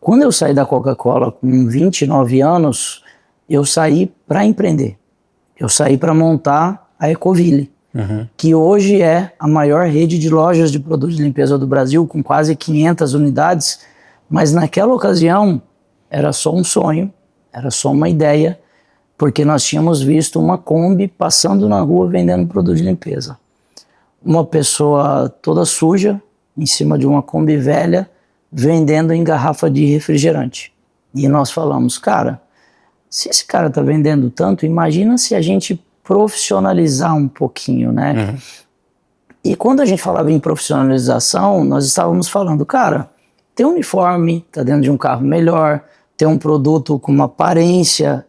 Quando eu saí da Coca-Cola com 29 anos, eu saí para empreender. Eu saí para montar a Ecoville, que hoje é a maior rede de lojas de produtos de limpeza do Brasil, com quase 500 unidades, mas naquela ocasião era só um sonho, era só uma ideia, porque nós tínhamos visto uma Kombi passando na rua vendendo produto de limpeza. Uma pessoa toda suja, em cima de uma Kombi velha, vendendo em garrafa de refrigerante. E nós falamos, cara, se esse cara tá vendendo tanto, imagina se a gente profissionalizar um pouquinho, né? E quando a gente falava em profissionalização, nós estávamos falando, cara, ter um uniforme, tá dentro de um carro melhor, ter um produto com uma aparência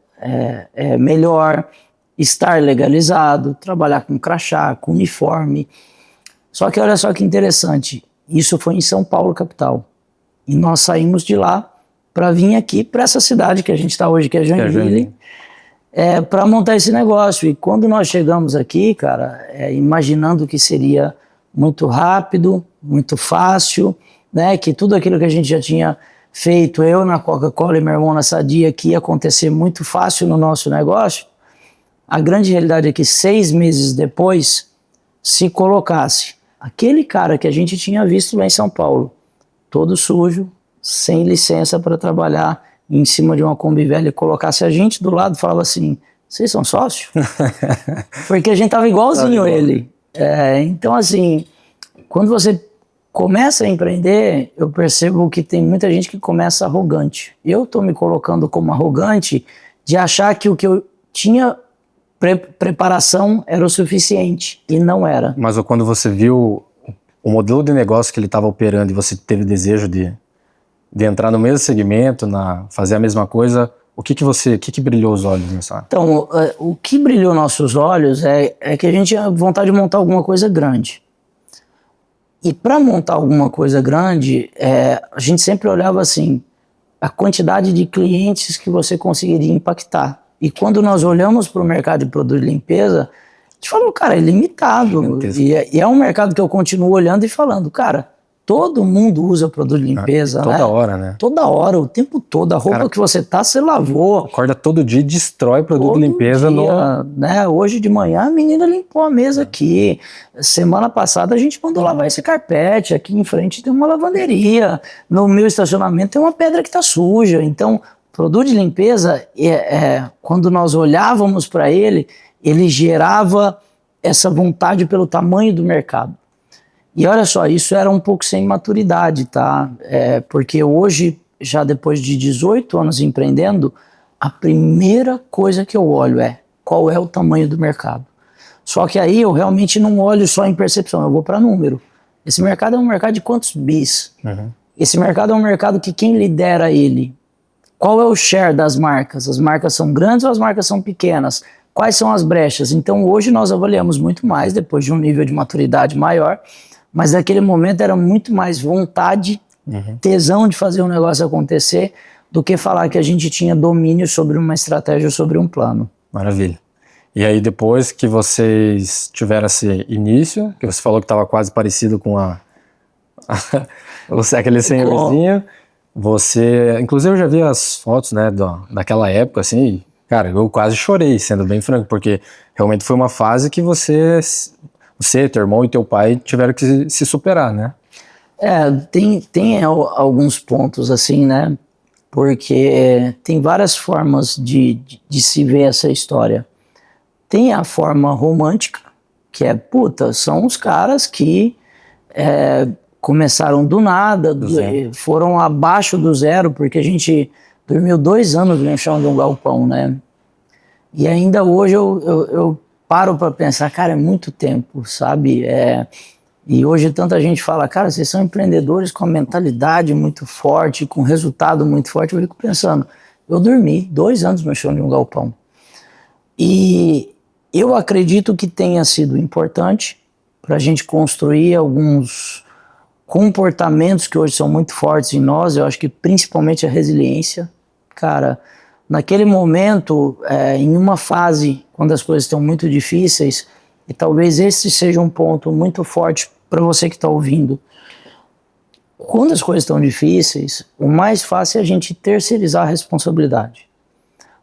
melhor, estar legalizado, trabalhar com crachá, com uniforme. Só que olha só que interessante, isso foi em São Paulo, capital. E nós saímos de lá para vir aqui, para essa cidade que a gente está hoje, que é Joinville, para montar esse negócio. E quando nós chegamos aqui, cara, imaginando que seria muito rápido, muito fácil, né, que tudo aquilo que a gente já tinha feito, eu na Coca-Cola e meu irmão na Sadia, que ia acontecer muito fácil no nosso negócio, a grande realidade é que 6 meses depois, se colocasse aquele cara que a gente tinha visto lá em São Paulo, todo sujo, sem licença para trabalhar em cima de uma Kombi velha, e colocasse a gente do lado e falava assim, vocês são sócios? Porque a gente tava igualzinho a ele. Então assim, quando você começa a empreender, eu percebo que tem muita gente que começa arrogante. Eu tô me colocando como arrogante de achar que o que eu tinha preparação era o suficiente, e não era. Mas quando você viu o modelo de negócio que ele estava operando e você teve desejo de entrar no mesmo segmento, fazer a mesma coisa, o que brilhou os olhos nessa? Então, o que brilhou nossos olhos é que a gente tinha vontade de montar alguma coisa grande. E para montar alguma coisa grande, a gente sempre olhava assim, a quantidade de clientes que você conseguiria impactar. E quando nós olhamos para o mercado de produto de limpeza, a gente falou, cara, é limitado. E é um mercado que eu continuo olhando e falando, cara, todo mundo usa produto de limpeza, toda hora, né? Toda hora, o tempo todo. A roupa, cara, que você tá, você lavou. Acorda todo dia e destrói produto de limpeza. Né? Hoje de manhã a menina limpou a mesa aqui. Semana passada a gente mandou lavar esse carpete. Aqui em frente tem uma lavanderia. No meu estacionamento tem uma pedra que tá suja. Então, produto de limpeza, quando nós olhávamos para ele gerava essa vontade pelo tamanho do mercado. E olha só, isso era um pouco sem maturidade, tá? Porque hoje, já depois de 18 anos empreendendo, a primeira coisa que eu olho qual é o tamanho do mercado. Só que aí eu realmente não olho só em percepção, eu vou para número. Esse mercado é um mercado de quantos bis? Esse mercado é um mercado que quem lidera ele? Qual é o share das marcas? As marcas são grandes ou as marcas são pequenas? Quais são as brechas? Então hoje nós avaliamos muito mais, depois de um nível de maturidade maior, mas naquele momento era muito mais vontade, tesão de fazer um negócio acontecer, do que falar que a gente tinha domínio sobre uma estratégia ou sobre um plano. Maravilha. E aí depois que vocês tiveram esse início, que você falou que estava quase parecido com aquele senhorzinho, você... Inclusive eu já vi as fotos, né, daquela época, assim, cara, eu quase chorei, sendo bem franco, porque realmente foi uma fase que você, teu irmão e teu pai tiveram que se superar, né? Tem alguns pontos assim, né? Porque tem várias formas de se ver essa história. Tem a forma romântica, que são os caras que começaram do nada, foram abaixo do zero, porque a gente dormiu 2 anos no chão de um galpão, né? E ainda hoje eu paro para pensar, cara, é muito tempo, sabe? E hoje tanta gente fala, cara, vocês são empreendedores com uma mentalidade muito forte, com resultado muito forte. Eu fico pensando, eu dormi 2 anos no chão de um galpão. E eu acredito que tenha sido importante para a gente construir alguns comportamentos que hoje são muito fortes em nós. Eu acho que principalmente a resiliência. Cara, naquele momento, em uma fase, quando as coisas estão muito difíceis, e talvez esse seja um ponto muito forte para você que está ouvindo. quando as coisas estão difíceis, o mais fácil é a gente terceirizar a responsabilidade.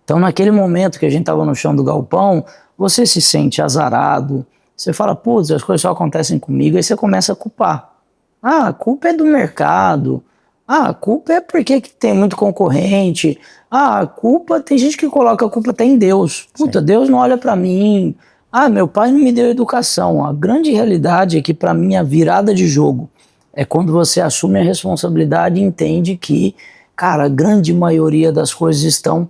Então, naquele momento que a gente estava no chão do galpão, você se sente azarado, você fala, putz, as coisas só acontecem comigo, aí você começa a culpar. Ah, a culpa é do mercado. Ah, a culpa é porque que tem muito concorrente. Ah, a culpa, tem gente que coloca a culpa até em Deus. Puta, sim, Deus não olha para mim. Ah, meu pai não me deu educação. A grande realidade é que, para mim, a virada de jogo é quando você assume a responsabilidade e entende que, cara, a grande maioria das coisas estão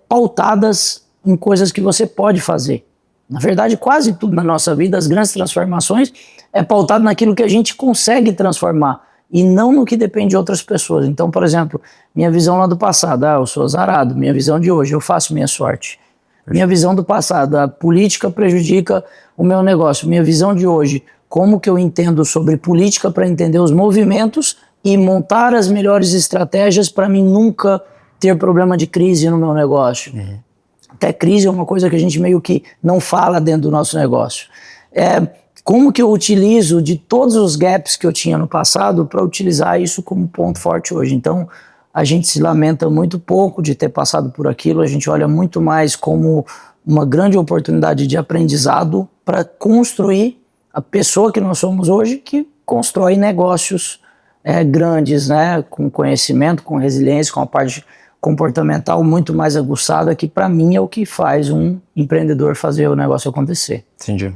pautadas em coisas que você pode fazer. Na verdade, quase tudo na nossa vida, as grandes transformações, é pautado naquilo que a gente consegue transformar e não no que depende de outras pessoas. Então, por exemplo, minha visão lá do passado, eu sou azarado. Minha visão de hoje, eu faço minha sorte. Minha visão do passado, a política prejudica o meu negócio. Minha visão de hoje, como que eu entendo sobre política para entender os movimentos e montar as melhores estratégias para mim nunca ter problema de crise no meu negócio. Uhum. Até crise é uma coisa que a gente meio que não fala dentro do nosso negócio. Como que eu utilizo de todos os gaps que eu tinha no passado para utilizar isso como ponto forte hoje. Então, a gente se lamenta muito pouco de ter passado por aquilo, a gente olha muito mais como uma grande oportunidade de aprendizado para construir a pessoa que nós somos hoje, que constrói negócios grandes, né, com conhecimento, com resiliência, com a parte comportamental muito mais aguçada, que para mim é o que faz um empreendedor fazer o negócio acontecer. Entendi.